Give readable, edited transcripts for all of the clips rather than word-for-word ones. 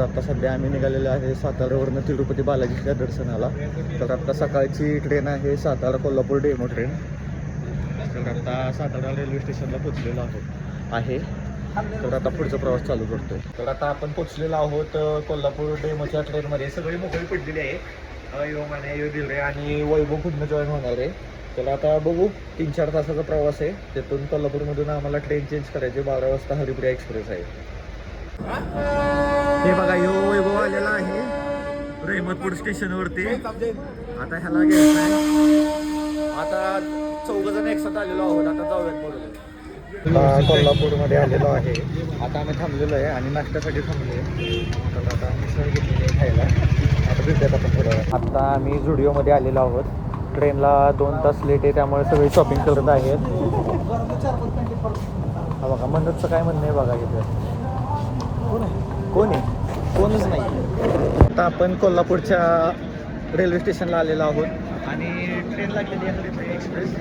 आता सध्या आम्ही निघालेलो आहे साताऱ्यावरनं तिरुपती बालाजीच्या दर्शनाला. तर आता सकाळची ट्रेन आहे सातारा कोल्हापूर डेमो ट्रेन. तर आता सातारा रेल्वे स्टेशनला पोचलेलो आहे. तर आता पुढचा प्रवास चालू करतोय. तर आता आपण पोचलेलो आहोत कोल्हापूर डेमोच्या ट्रेनमध्ये. सगळी मोकळी पडलेली आहे. यो माने यो दिले आणि वैभव पुढनं जॉईन होणार आहे. तर आता बघू 3-4 तासाचा प्रवास आहे. तिथून कोल्हापूरमधून आम्हाला ट्रेन चेंज करायची. 12 वाजता हरिप्रिया एक्सप्रेस आहे. हे बघा यो वैभव आलेला आहे रहमतपूर स्टेशनवरती. आता ह्याला घ्यायचं आहे. आता 4 जण एकसाथ आलेलो आहोत. आता जाऊयात पुढे. कोल्हापूरमध्ये आलेलो आहे. आता आम्ही थांबलेलो आहे आणि नाश्त्यासाठी थांबलो आहे. तर आता मिसळ घेतलेली आहे खायला. आता भेटूयात आपण थोडं. आता आम्ही झुडिओमध्ये आलेलो आहोत. ट्रेनला 2 तास लेट आहे त्यामुळे सगळे शॉपिंग करत आहेत. हा बघा मनोजचं काय म्हणणं आहे बघा इथे. कोण आहे? कोणच नाही. आता आपण कोल्हापूरच्या रेल्वे स्टेशनला आलेलो आहोत आणि ट्रेन लागलेली आहे हरिप्रिया एक्सप्रेस.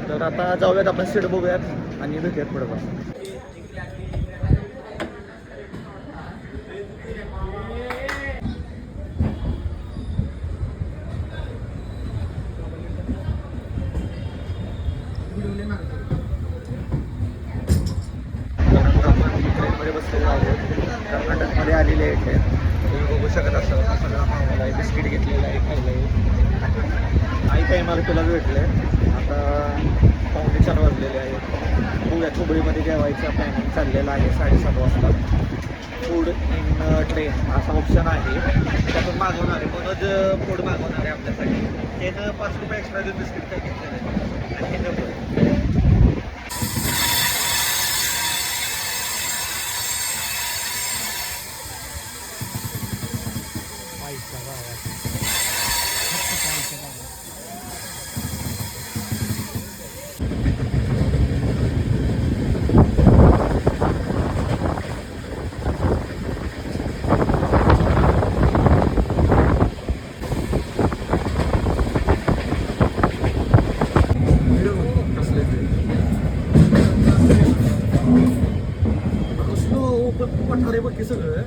तर आता जाऊयात आपण सीट बघूयात आणि भेटूयात पुढे. ट्रेनमध्ये बसलेलो आहोत. कर्नाटकमध्ये आलेले आहे ट्रेन. तुम्ही बघू शकत असाल सगळं मागवलं आहे. बिस्किट घेतलेलं आहे खायला आहे. आई काही मला तुला भेटलं आहे. आता 4:45 वाजलेले आहेत. बघूया हुबळीमध्ये जेवायचं प्लॅनिंग चाललेलं आहे 7:30 वाजता. फूड इन ट्रेन असा ऑप्शन आहे. त्यातून मागवणार आहे. म्हणूनच फूड मागवणार आहे आपल्यासाठी. त्यानं 5 रुपये एक्स्ट्रा देऊन बिस्किट काय घेतलेलं आहे आणि हे सगळं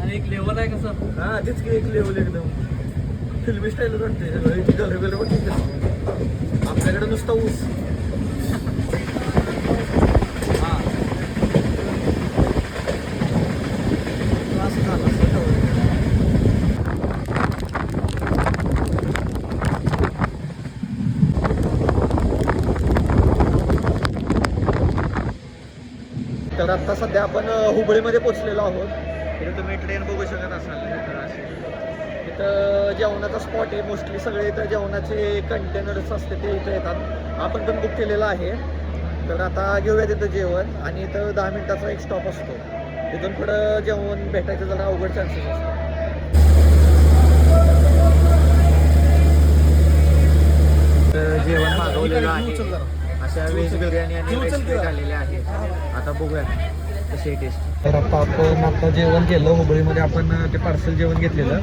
आणि एक लेवल आहे कसं. हा तेच की एक लेवल एकदम फिल्मी स्टाईल वाटते सगळं. कलर बिलर वाटते. आपल्याकडे नुसता ऊस. हा असं झालं असं. तर आता सध्या आपण हुबळीमध्ये पोचलेलो आहोत. इथे तुम्ही ट्रेन बघू शकत असाल. इथं जेवणाचा स्पॉट आहे. मोस्टली सगळे इथं जेवणाचे कंटेनर्स असते ते इथं येतात. आपण पण बुक केलेलं आहे. तर आता घेऊया तिथं जेवण आणि इथं 10 मिनिटाचा एक स्टॉप असतो. तिथून पुढं जेवण भेटायचं जरा अवघड चान्सेस असतात. जेवण मागवलेलं आहे. अशा व्हेज बिर्याणी आणि व्हेज प्लेट आलेल्या आहेत. आता बघूया कशी टेस्ट. तर आपण आता जेवण केलं हुबळीमध्ये. आपण ते पार्सल जेवण घेतलेलं.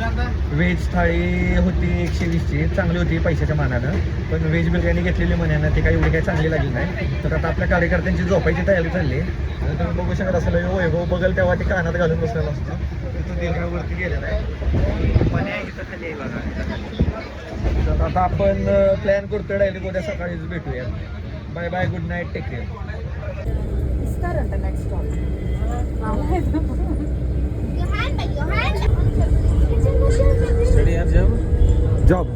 व्हेज थाळी होती 120ची. चांगली होती पैशाच्या मानानं. पण व्हेज बिर्याणी घेतलेली म्हणानं ते काही एवढी काही चांगली लागली नाही. तर आता आपल्या कार्यकर्त्यांची झोपायची तयारी चालली आहे. आणि तुम्ही बघू शकत असाल वैभव बघल तेव्हा ते कानात घालून बसलेला असतो. तिथून देवळावरती गेलेला आहे. पाणी आहे इथं खाली आहे बघा. तर आता आपण प्लॅन करतोय डायरेक्ट उद्या सकाळीच भेटूया. Bye bye, good night, take care. next stop. Study or job? Job.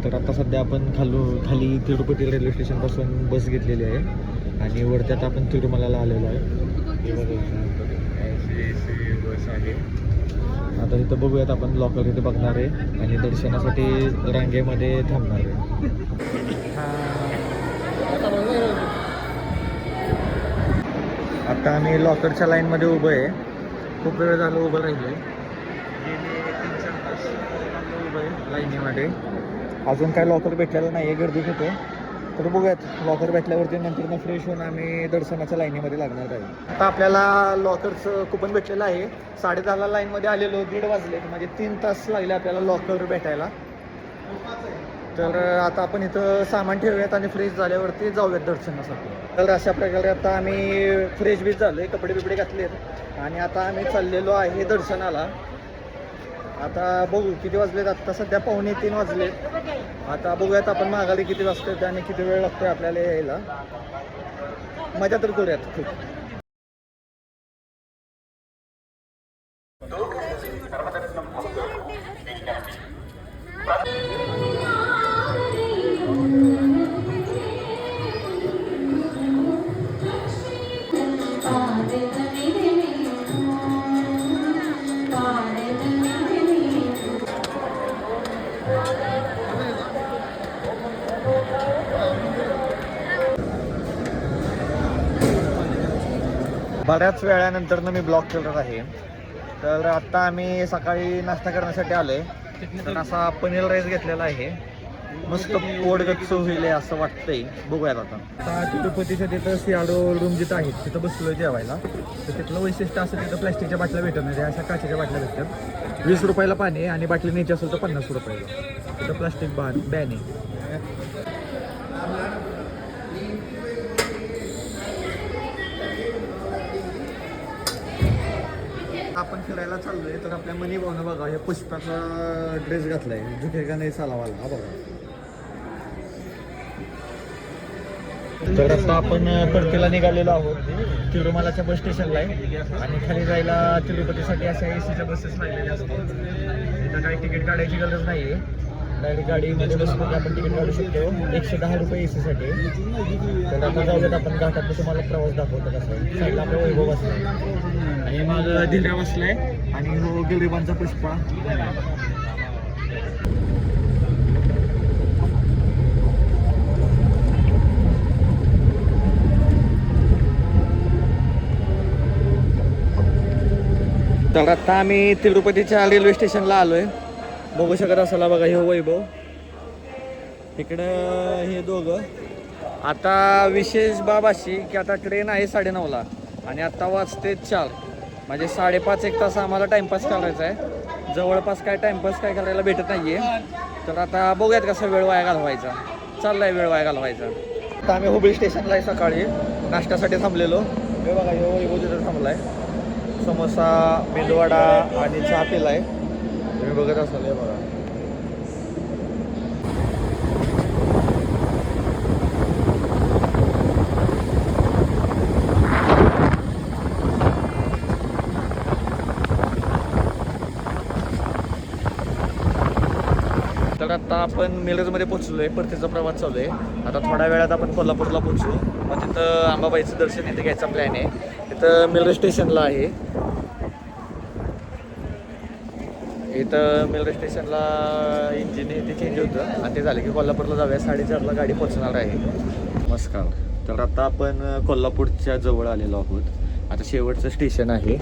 तर आता सध्या आपण खाली तिरुपती रेल्वे स्टेशनपासून बस घेतलेली आहे आणि वरत्यात आपण तिरुमलाला आलेलो आहे. बस आहे. आता इथं बघूयात आपण लॉकर इथे बघणार आहे आणि दर्शनासाठी रांगेमध्ये थांबणार आहे. आता आम्ही लॉकरच्या लाईनमध्ये उभं आहे. खूप वेळ झालं उभं राहिलो आहे. गेले 3-4 तास उभं आहे लाईनीमध्ये. अजून काय लॉकर भेटलेलं नाही आहे, गर्दी खूप आहे. तर बघूयात लॉकर भेटल्यावरती नंतर मग फ्रेश होऊन आम्ही दर्शनाच्या लाईनीमध्ये लागणार आहे. आता आपल्याला लॉकरचं कुपन भेटलेलं आहे. 10:30ला लाईनमध्ये आलेलो, 1:30 वाजले, म्हणजे 3 तास लागले आपल्याला लॉकर भेटायला. तर आता आपण इथं सामान ठेवूयात आणि फ्रेश झाल्यावरती जाऊयात दर्शनासाठी. तर अशा प्रकारे आता आम्ही फ्रेश बीच झालो आहे, कपडे बिपडे घातलेत आणि आता आम्ही चाललेलो आहे दर्शनाला. आता बघू किती वाजलेत. आत्ता सध्या 2:45 वाजलेत. आता बघूयात आपण माघारी किती वाजतात आणि किती वेळ लागतोय आपल्याला यायला. मजा तर करूयात खूप. बऱ्याच वेळानंतर मी ब्लॉग करत आहे. तर आत्ता आम्ही सकाळी नाश्ता करण्यासाठी आलोय. तर असा पनीर राईस घेतलेला आहे. मस्त पोटगच्च होईल असं वाटतंय. बघूयात आता. तिरुपतीच्या तिथं सियाडो रूम जिथं आहेत तिथं बसलो जेवायला. तर तिथलं वैशिष्ट्य असं तिथं प्लॅस्टिकच्या बाटल्या भेटत नाही, अशा काचेच्या बाटल्या भेटतात. 20 रुपयाला पाणी आणि बाटली न्यायची असेल तर 50 रुपयाला. तिथं प्लास्टिक बॅन आहे. आपण फिरायला चाललोय तर आपल्या मनी भाऊनं बघा हे पुष्पाचा ड्रेस घातलाय. झुकेगा नाही सालावाला. हा बघा. तर आता आपण कडकीला निघालेलो आहोत. तिरुमलाच्या बस स्टेशनला आहे आणि खाली जायला तिरुपतीसाठी अशा एसीच्या बसेस लागलेल्या असतात. इथं काही तिकीट काढायची गरज नाही आहे. डायरेक्ट गाडीमध्ये बसलो की आपण तिकीट काढू शकतो. 110 रुपये एसीसाठी. तर आता जाऊयात आपण घाटात तुम्हाला प्रवास दाखवतो कसं. साईडला आपला वैभव बसलाय आणि मग दिल्या बसलाय आणि हो गरिबांचा पुष्पा. तर आता आम्ही तिरुपतीच्या रेल्वे स्टेशनला आलोय. बघू शकत असाला बघा हे वैभव. इकडं हे दोघं. आता विशेष बाब अशी की आता ट्रेन आहे 9:30ला आणि आता वाजते 4. म्हणजे 5.5-1 तास आम्हाला टाइमपास करायचा आहे. जवळपास काय टाइमपास काय करायला भेटत नाहीये. तर आता बघूयात कसा वेळ वाया घालवायचा. चाललाय वेळ वाया घालवायचा. आता आम्ही हुबळी स्टेशनला आहे सकाळी नाश्त्यासाठी थांबलेलो. हे बघा हे वैभव तिथं थांबलाय. समोसा, मेदूवडा आणि चहा पिलाय. तुम्ही बघत असाल. हे बघा. तर आता आपण मिरजमध्ये पोहोचलोय. परतीचा प्रवास चालू आहे. आता थोड्या वेळात आपण कोल्हापूरला पोहोचू. मग तिथं अंबाबाईचं दर्शन इथं घ्यायचा प्लॅन आहे. तिथं मिरज स्टेशनला आहे. इथं मिरज स्टेशनला इंजिन ते चेंज होतं आणि ते झालं की कोल्हापूरला जाऊया. 4:30ला गाडी पोहोचणार आहे. नमस्कार. तर आता आपण कोल्हापूरच्या जवळ आलेलो आहोत. आता शेवटचं स्टेशन आहे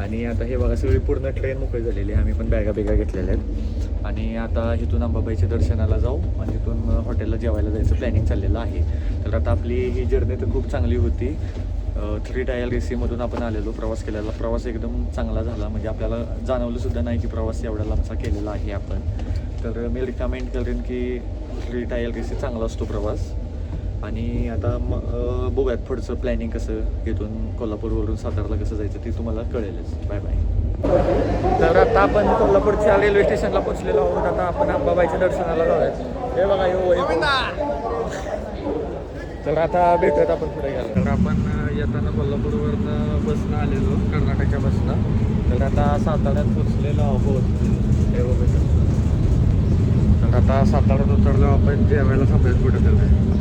आणि आता हे बघा सगळी पूर्ण ट्रेन मोकळी झालेली आहे. आम्ही पण बॅगा घेतलेल्या आहेत आणि आता इथून अंबाबाईच्या दर्शनाला जाऊ आणि तिथून हॉटेलला जेवायला जायचं प्लॅनिंग चाललेलं आहे. तर आता आपली ही जर्नी तर खूप चांगली होती. 3 टायर एसीमधून आपण आलेलो. प्रवास केलेला. प्रवास एकदम चांगला झाला. म्हणजे आपल्याला जाणवलं सुद्धा नाही की प्रवास एवढा लांबचा केलेला आहे आपण. तर मी रिकमेंड करेन की 3 टायर एसी चांगला असतो प्रवास. आणि आता बघूयात पुढचं प्लॅनिंग कसं. इथून कोल्हापूरवरून सातारला कसं जायचं ते तुम्हाला कळेलच. Bye bye. तर आता आपण कोल्हापूरच्या रेल्वे स्टेशनला पोहोचलेलो आहोत. आता आपण अंबाबाईच्या दर्शनाला जाऊयात. हे बघा तर आता भेटूयात आपण पुढे गेलो. तर आपण येताना कोल्हापूरवरनं बसनं आलेलो, कर्नाटकच्या बसनं. तर आता साताऱ्यात पोचलेलो आहोत. हे बघा. तर आता साताऱ्यात उतरलो आपण जेवायला थांबूयात कुठं.